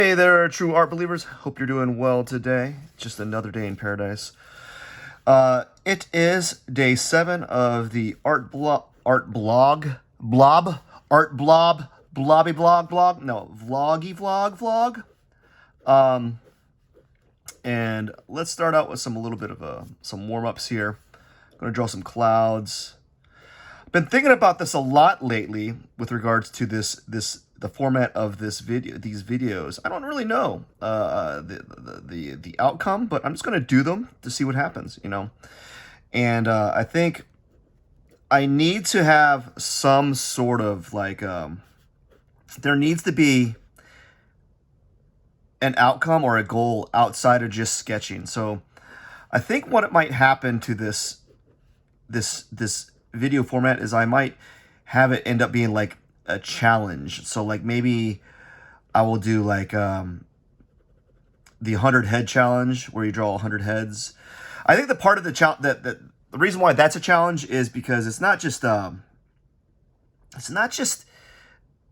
Hey there, true art believers. Hope you're doing well today. Just another day in paradise. It is day 7 of the vloggy vlog. Um, and let's start out with some warm ups here. I'm gonna draw some clouds. Been thinking about this a lot lately with regards to the format of these videos. I don't really know the outcome, but I'm just gonna do them to see what happens, And I think I need to have some sort of there needs to be an outcome or a goal outside of just sketching. So I think what it might happen to this video format is I might have it end up being like a challenge. So like maybe I will do like the 100 head challenge where you draw 100 heads. I think the part of the challenge that the reason why that's a challenge is because it's not just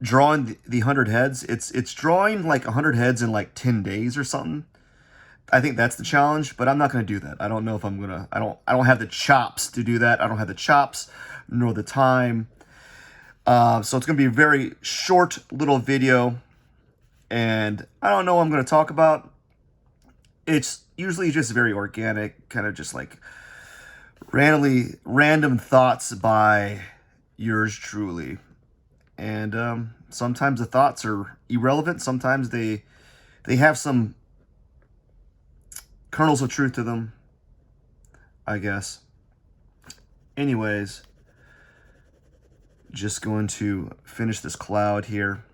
drawing the 100 heads. It's drawing like 100 heads in like 10 days or something. I think that's the challenge, but I'm not going to do that. I don't know if I'm going to, I don't have the chops to do that. I don't have the chops nor the time. So it's going to be a very short little video, and I don't know what I'm going to talk about. It's usually just very organic, kind of just like random thoughts by yours truly. And sometimes the thoughts are irrelevant. Sometimes they have some kernels of truth to them, I guess. Anyways, just going to finish this cloud here,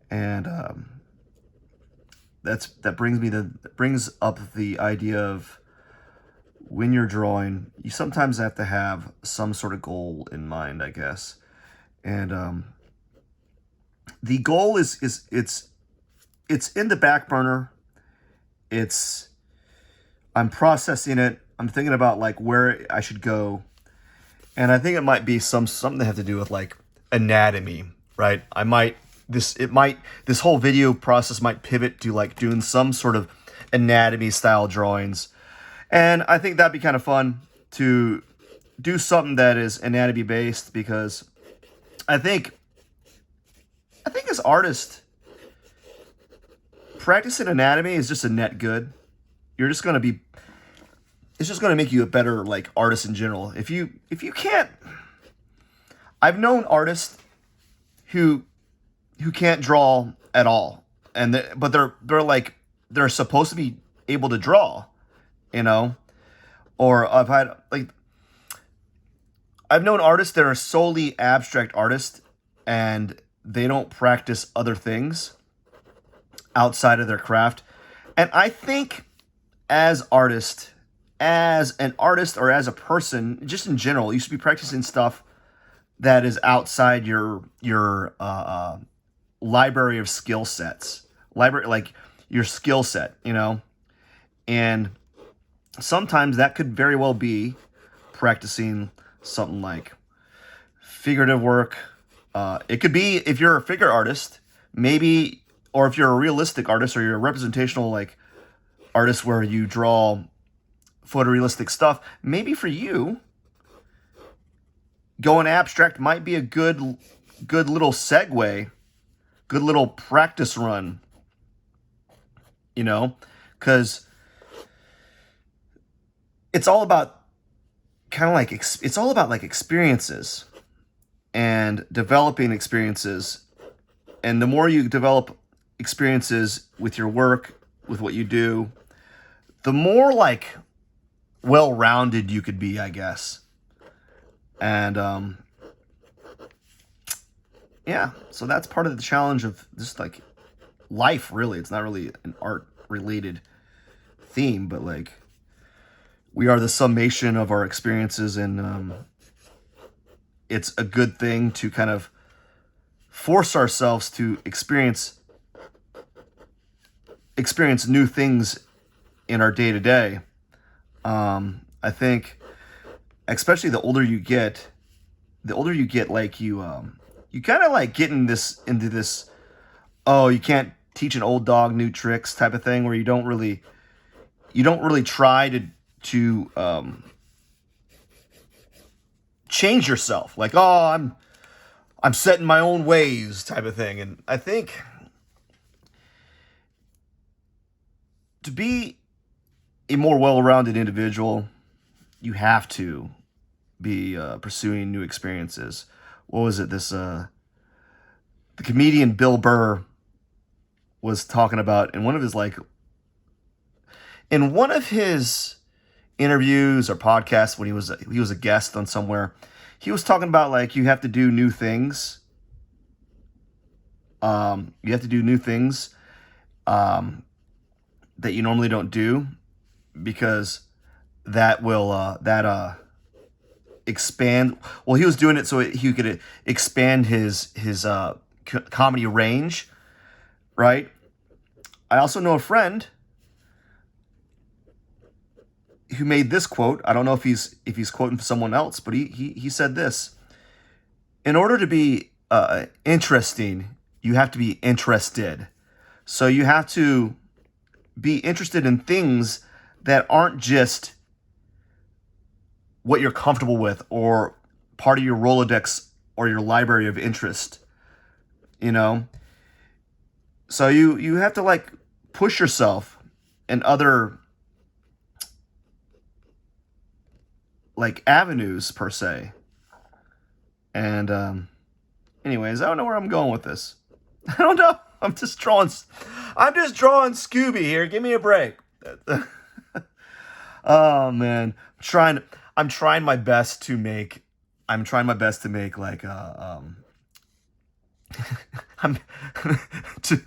and that brings up the idea of when you're drawing, you sometimes have to have some sort of goal in mind, I guess. And the goal is it's in the back burner. I'm processing it. I'm thinking about like where I should go. And I think it might be something to have to do with like anatomy, right? This whole video process might pivot to like doing some sort of anatomy style drawings. And I think that'd be kind of fun to do something that is anatomy based, because I think as artists, practicing anatomy is just a net good. It's just going to make you a better like artist in general. If you can't, I've known artists who can't draw at all, but they're supposed to be able to draw, or I've known artists that are solely abstract artists and they don't practice other things outside of their craft. And I think as an artist or as a person, just in general, you should be practicing stuff that is outside your library of skill sets, like your skill set, and sometimes that could very well be practicing something like figurative work. It could be, if you're a figure artist, maybe, or if you're a realistic artist or you're a representational like artist where you draw photorealistic stuff, maybe for you, going abstract might be a good little segue, good little practice run, because it's all about experiences and developing experiences. And the more you develop experiences with your work, with what you do, the more like well-rounded you could be, I guess. And yeah, so that's part of the challenge of just like life, really. It's not really an art related theme, but like we are the summation of our experiences, and it's a good thing to kind of force ourselves to experience new things in our day-to-day. I think especially the older you get, like you kind of like get into this, oh, you can't teach an old dog new tricks type of thing, where you don't really try to change yourself. Like, oh, I'm set in my own ways type of thing. And I think to be a more well-rounded individual, you have to be pursuing new experiences. What was it? The comedian Bill Burr was talking about in one of his interviews or podcasts when he was a guest on somewhere. He was talking about, like, you have to do new things. You have to do new things that you normally don't do, because that will expand. Well, he was doing it so he could expand his comedy range, right? I also know a friend who made this quote. I don't know if he's quoting someone else, but he said this: in order to be interesting, you have to be interested. So you have to be interested in things that aren't just what you're comfortable with or part of your Rolodex or your library of interest, you know? So you have to, like, push yourself in other, like, avenues per se. And anyways, I don't know where I'm going with this. I don't know. I'm just drawing Scooby here. Give me a break. Oh man, I'm trying my best to make like I'm to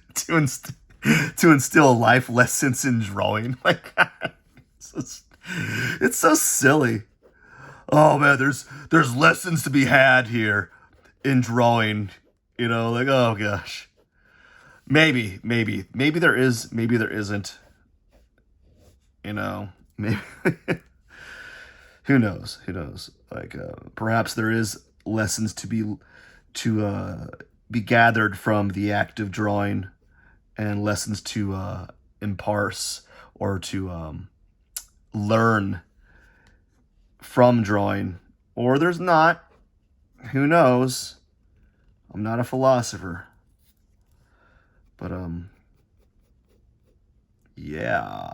instill life lessons in drawing. Like, it's so silly. Oh man, there's lessons to be had here in drawing. You know, like, oh gosh. Maybe there is, maybe there isn't. You know, maybe. Who knows? Like, perhaps there is lessons to be gathered from the act of drawing, and lessons to imparse or to learn from drawing, or there's not. Who knows? I'm not a philosopher, but yeah,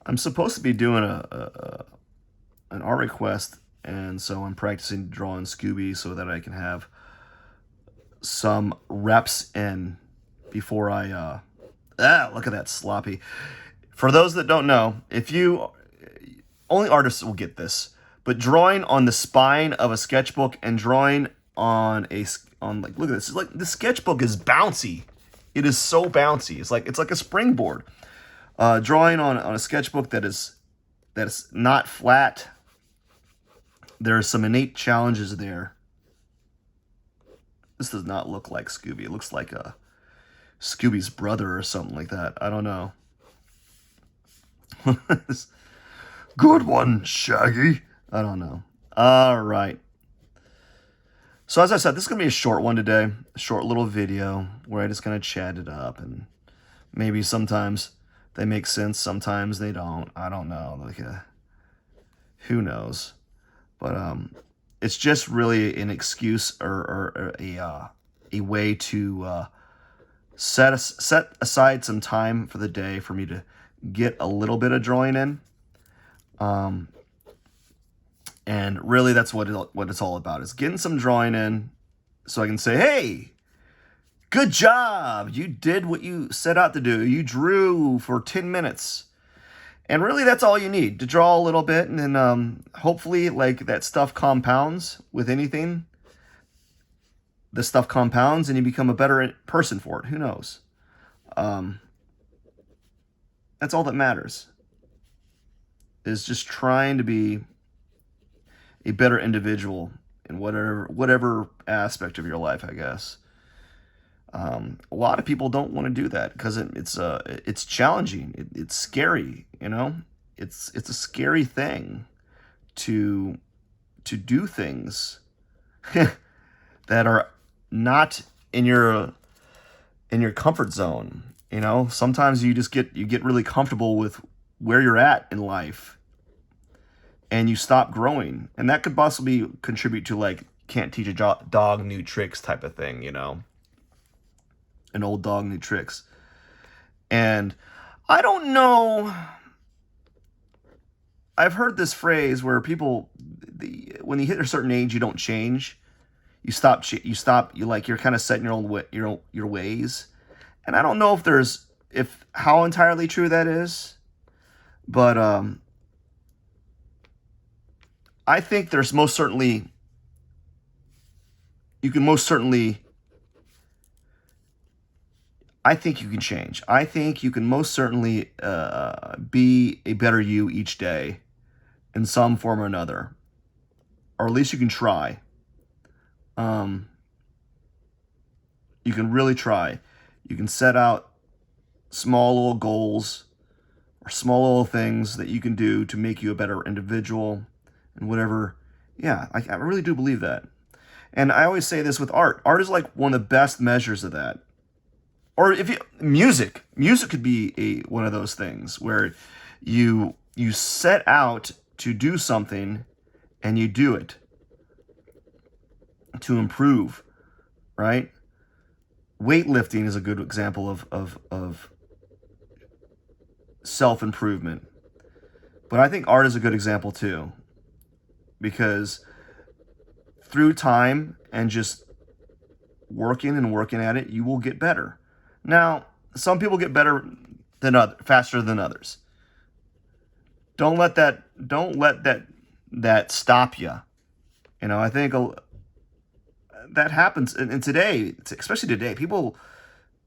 I'm supposed to be doing an art request, and so I'm practicing drawing Scooby so that I can have some reps in before I look at that sloppy. For those that don't know, only artists will get this, but drawing on the spine of a sketchbook and drawing on like, look at this. Like, the sketchbook is bouncy. It is so bouncy. It's like a springboard. Drawing on a sketchbook that is not flat, there are some innate challenges there. This does not look like Scooby. It looks like Scooby's brother or something like that. I don't know. Good one, Shaggy. I don't know. All right. So as I said, this is going to be a short one today. A short little video where I just kind of chat it up, and maybe sometimes they make sense, sometimes they don't. I don't know. Like, who knows? But it's just really an excuse or a way to set aside some time for the day for me to get a little bit of drawing in. And really, that's what it's all about, is getting some drawing in so I can say, hey, good job. You did what you set out to do. You drew for 10 minutes. And really, that's all you need, to draw a little bit. And then hopefully, like, that stuff compounds with anything. The stuff compounds and you become a better person for it. Who knows? That's all that matters, is just trying to be a better individual in whatever aspect of your life, I guess. A lot of people don't want to do that because it's challenging. It's scary, you know. It's a scary thing to do things that are not in your in your comfort zone. You know, sometimes you get really comfortable with where you're at in life, and you stop growing, and that could possibly contribute to like can't teach a dog new tricks type of thing. You know, an old dog new tricks. And I don't know. I've heard this phrase where people, when you hit a certain age, you don't change. You stop. You're kind of set in your own way, your ways. And I don't know if how entirely true that is, but I think there's most certainly. You can most certainly. I think you can change. I think you can most certainly be a better you each day in some form or another. Or at least you can try. You can really try. You can set out small little goals or small little things that you can do to make you a better individual and whatever. Yeah, I really do believe that. And I always say this with art. Art is like one of the best measures of that. Or music could be one of those things where you set out to do something and you do it to improve, right? Weightlifting is a good example of self-improvement. But I think art is a good example too, because through time and just working at it, you will get better. Now, some people get better faster than others. Don't let that stop you. You know, I think that happens, and today, especially today, people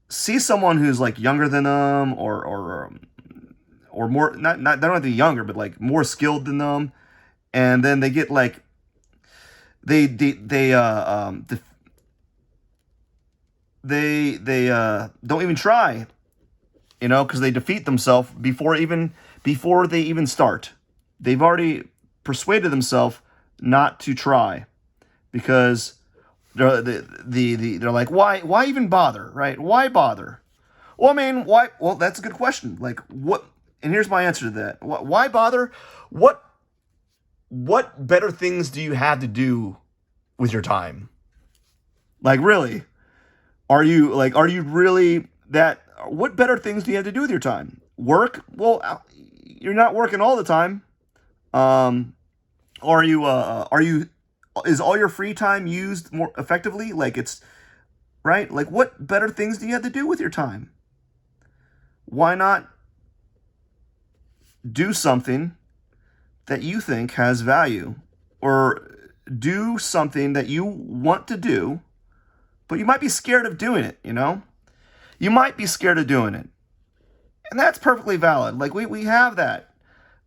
see someone who's like younger than them, or more not they don't have to be younger, but like more skilled than them, and then they get like they don't even try, you know, because they defeat themselves before they even start. They've already persuaded themselves not to try because they're like, why even bother, right? Why bother? Well, I mean, why? Well, that's a good question. Like, what? And here's my answer to that. Why bother? What better things do you have to do with your time? Like, really? Are you really that? What better things do you have to do with your time? Work? Well, you're not working all the time. Are you? Is all your free time used more effectively? Like it's right. Like what better things do you have to do with your time? Why not do something that you think has value, or do something that you want to do, but you might be scared of doing it, you know? You might be scared of doing it. And that's perfectly valid. Like, we have that.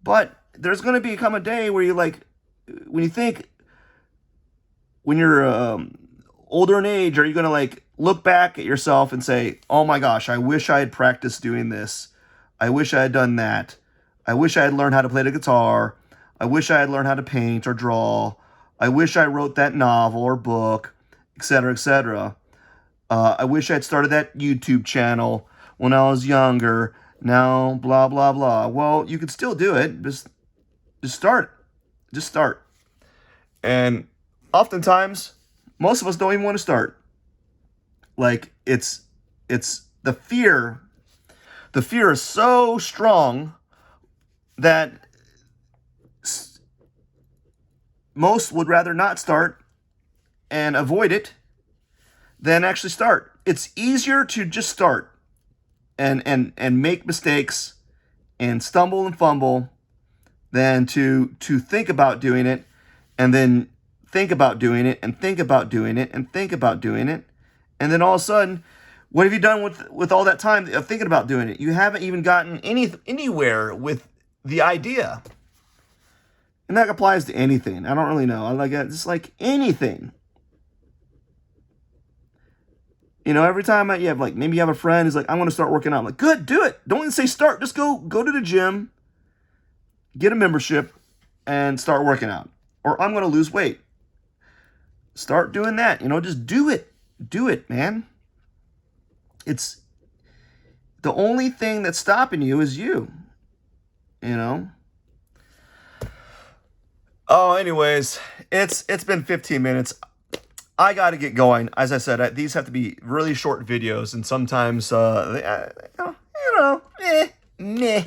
But there's going to become a day where you, like, when you think, when you're older in age, are you going to, like, look back at yourself and say, oh my gosh, I wish I had practiced doing this. I wish I had done that. I wish I had learned how to play the guitar. I wish I had learned how to paint or draw. I wish I wrote that novel or book, etc., etc. I wish I'd started that YouTube channel when I was younger. Now, blah, blah, blah. Well, you could still do it. Just start. Just start. And oftentimes, most of us don't even want to start. Like, it's the fear. The fear is so strong that most would rather not start and avoid it than actually start. It's easier to just start and make mistakes and stumble and fumble than to think about doing it and then think about doing it and think about doing it and think about doing it. And then all of a sudden, what have you done with all that time of thinking about doing it? You haven't even gotten anywhere with the idea. And that applies to anything. I don't really know. I like it. Just like anything. You know, every time you have, like, maybe you have a friend who's like, I want to start working out. I'm like, good, do it. Don't even say start. Just go to the gym, get a membership, and start working out. Or I'm going to lose weight. Start doing that. You know, just do it. Do it, man. It's the only thing that's stopping you is you, you know? Oh, anyways, it's been 15 minutes. I got to get going. As I said, these have to be really short videos, and sometimes, meh.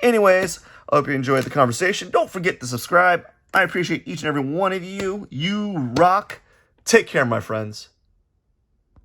Anyways, I hope you enjoyed the conversation. Don't forget to subscribe. I appreciate each and every one of you. You rock. Take care, my friends.